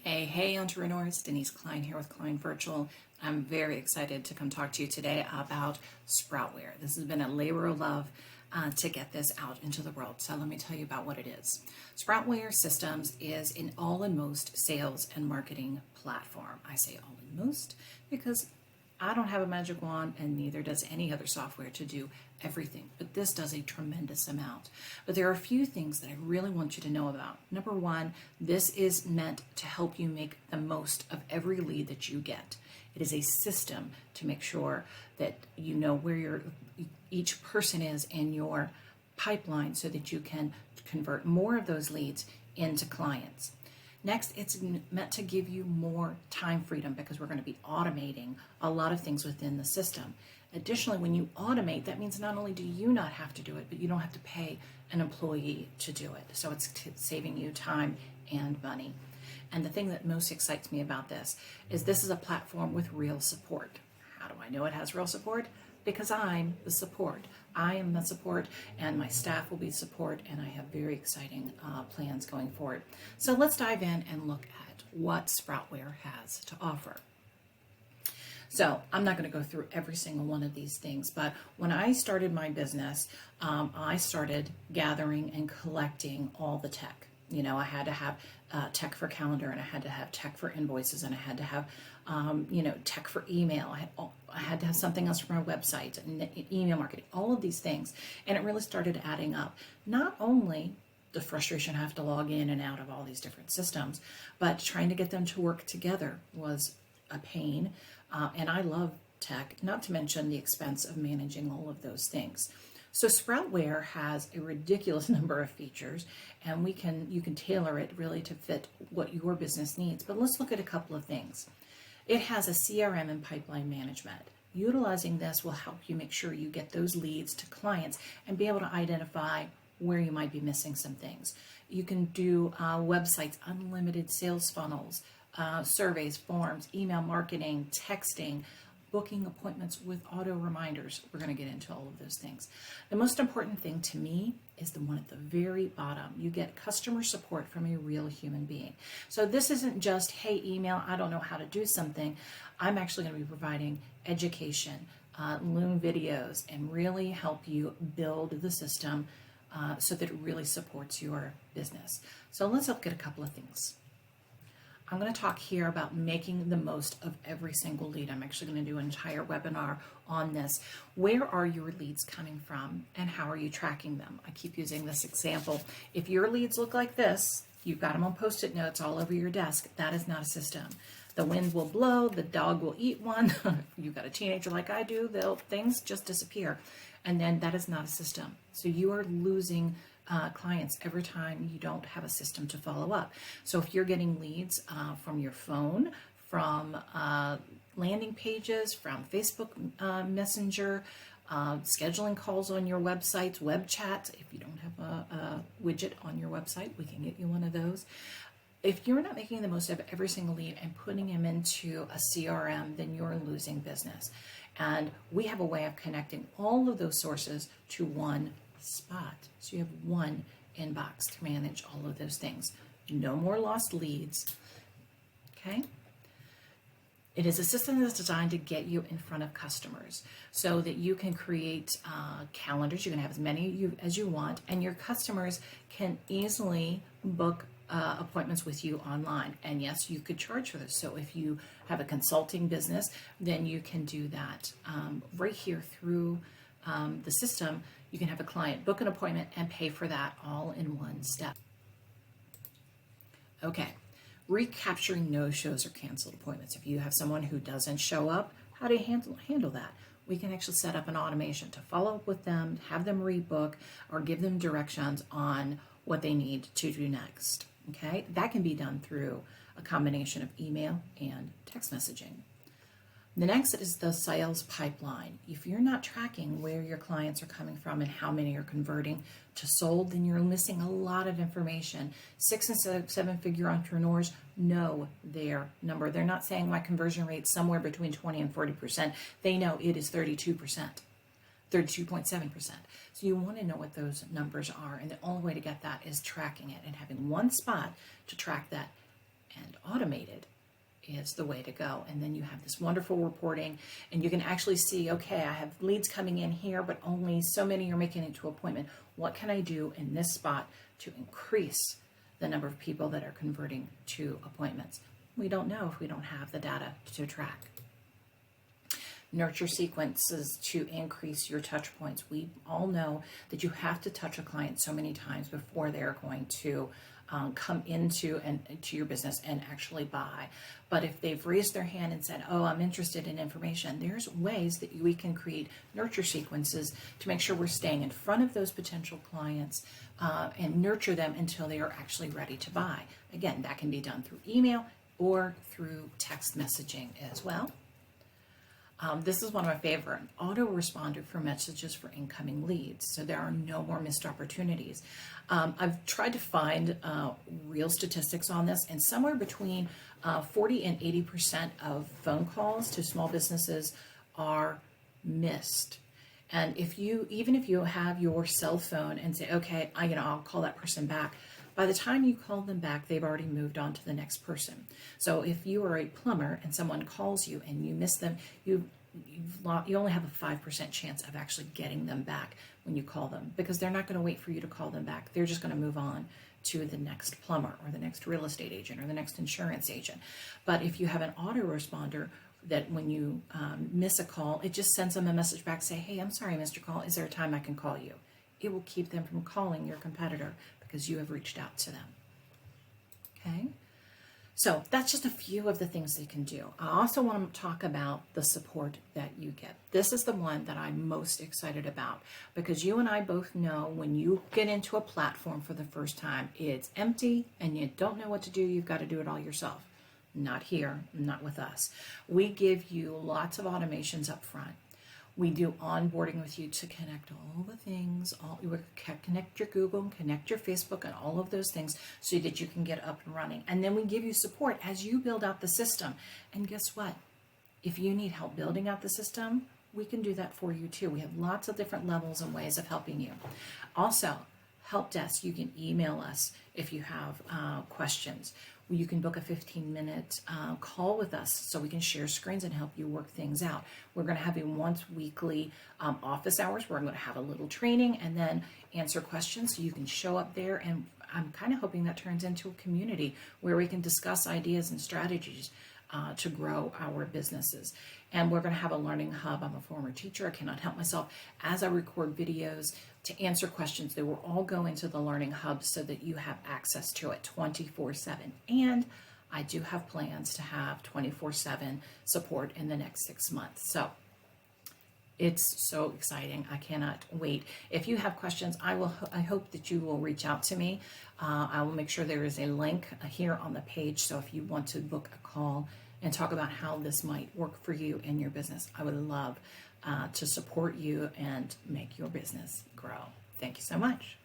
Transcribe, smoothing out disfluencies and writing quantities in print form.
Hey, entrepreneurs, Denise Klein here with Klein Virtual. I'm very excited to come talk to you today about SproutWare. This has been a labor of love to get this out into the world. So let me tell you about what it is. SproutWare Systems is an all-in-most sales and marketing platform. I say all-in-most because I don't have a magic wand, and neither does any other software to do everything, but this does a tremendous amount. But there are a few things that I really want you to know about. Number one, this is meant to help you make the most of every lead that you get. It is a system to make sure that you know where each person is in your pipeline so that you can convert more of those leads into clients. Next, it's meant to give you more time freedom because we're going to be automating a lot of things within the system. Additionally, when you automate, that means not only do you not have to do it, but you don't have to pay an employee to do it. So it's saving you time and money. And the thing that most excites me about this is a platform with real support. How do I know it has real support? Because I'm the support. I am the support, and my staff will be support, and I have very exciting plans going forward. So let's dive in and look at what SproutWare has to offer. So I'm not going to go through every single one of these things, but when I started my business, I started gathering and collecting all the tech. You know, I had to have tech for calendar, and I had to have tech for invoices, and I had to have, tech for email. I had to have something else for my website and email marketing, all of these things. And it really started adding up. Not only the frustration of having to log in and out of all these different systems, but trying to get them to work together was a pain. And I love tech, not to mention the expense of managing all of those things. So SproutWare has a ridiculous number of features, and you can tailor it really to fit what your business needs. But let's look at a couple of things. It has a CRM and pipeline management. Utilizing this will help you make sure you get those leads to clients and be able to identify where you might be missing some things. You can do websites, unlimited sales funnels, surveys, forms, email marketing, texting, booking appointments with auto reminders. We're going to get into all of those things. The most important thing to me is the one at the very bottom. You get customer support from a real human being. So this isn't just, hey, email, I don't know how to do something. I'm actually going to be providing education, Loom videos, and really help you build the system so that it really supports your business. So let's look at a couple of things. I'm going to talk here about making the most of every single lead. I'm actually going to do an entire webinar on this. Where are your leads coming from, and how are you tracking them? I keep using this example. If your leads look like this, you've got them on Post-it notes all over your desk, that is not a system. The wind will blow, the dog will eat one. If you've got a teenager like I do, things just disappear. And then that is not a system. So you are losing clients every time you don't have a system to follow up. So if you're getting leads from your phone, from landing pages, from Facebook Messenger, scheduling calls on your websites, web chat, if you don't have a widget on your website, we can get you one of those. If you're not making the most of every single lead and putting them into a CRM, then you're losing business. And we have a way of connecting all of those sources to one spot. So you have one inbox to manage all of those things. No more lost leads. Okay? It is a system that's designed to get you in front of customers so that you can create calendars. You can have as many as you want, and your customers can easily book appointments with you online. And yes, you could charge for this. So if you have a consulting business, then you can do that right here through the system. You can have a client book an appointment and pay for that all in one step. Okay, recapturing no-shows or canceled appointments. If you have someone who doesn't show up, how do you handle that? We can actually set up an automation to follow up with them, have them rebook, or give them directions on what they need to do next. Okay, that can be done through a combination of email and text messaging. The next is the sales pipeline. If you're not tracking where your clients are coming from and how many are converting to sold, then you're missing a lot of information. 6 and 7-figure entrepreneurs know their number. They're not saying my conversion rate is somewhere between 20 and 40%. They know it is 32%, 32.7%. So you want to know what those numbers are, and the only way to get that is tracking it and having one spot to track that and automated is the way to go. And then you have this wonderful reporting, and you can actually see, okay, I have leads coming in here, but only so many are making it to appointment. What can I do in this spot to increase the number of people that are converting to appointments? We don't know if we don't have the data to track. Nurture sequences to increase your touch points. We all know that you have to touch a client so many times before they're going to come into your business and actually buy. But if they've raised their hand and said, oh, I'm interested in information, there's ways that we can create nurture sequences to make sure we're staying in front of those potential clients and nurture them until they are actually ready to buy. Again, that can be done through email or through text messaging as well. This is one of my favorite, autoresponder for messages for incoming leads. So there are no more missed opportunities. I've tried to find real statistics on this, and somewhere between 40 and 80% of phone calls to small businesses are missed. And even if you have your cell phone and say, okay, I'll call that person back, by the time you call them back, they've already moved on to the next person. So if you are a plumber and someone calls you and you miss them, you only have a 5% chance of actually getting them back when you call them, because they're not going to wait for you to call them back. They're just going to move on to the next plumber or the next real estate agent or the next insurance agent. But if you have an autoresponder, that when you miss a call, it just sends them a message back, say, hey, I'm sorry, Mr. Call. Is there a time I can call you? It will keep them from calling your competitor because you have reached out to them. Okay? So that's just a few of the things they can do. I also want to talk about the support that you get. This is the one that I'm most excited about, because you and I both know when you get into a platform for the first time, it's empty and you don't know what to do. You've got to do it all yourself. Not here, not with us. We give you lots of automations up front. We do onboarding with you to connect all the things, connect your Google, connect your Facebook, and all of those things so that you can get up and running. And then we give you support as you build out the system. And guess what? If you need help building out the system, we can do that for you too. We have lots of different levels and ways of helping you. Also, help desk, you can email us if you have questions. You can book a 15-minute call with us so we can share screens and help you work things out. We're going to have a once weekly office hours where I'm going to have a little training and then answer questions so you can show up there. And I'm kind of hoping that turns into a community where we can discuss ideas and strategies to grow our businesses. And we're going to have a learning hub. I'm a former teacher. I cannot help myself. As I record videos to answer questions, they will all go into the learning hub so that you have access to it 24/7. And I do have plans to have 24/7 support in the next 6 months. So it's so exciting. I cannot wait. If you have questions, I hope that you will reach out to me. I will make sure there is a link here on the page. So if you want to book a call and talk about how this might work for you in your business, I would love to support you and make your business grow. Thank you so much.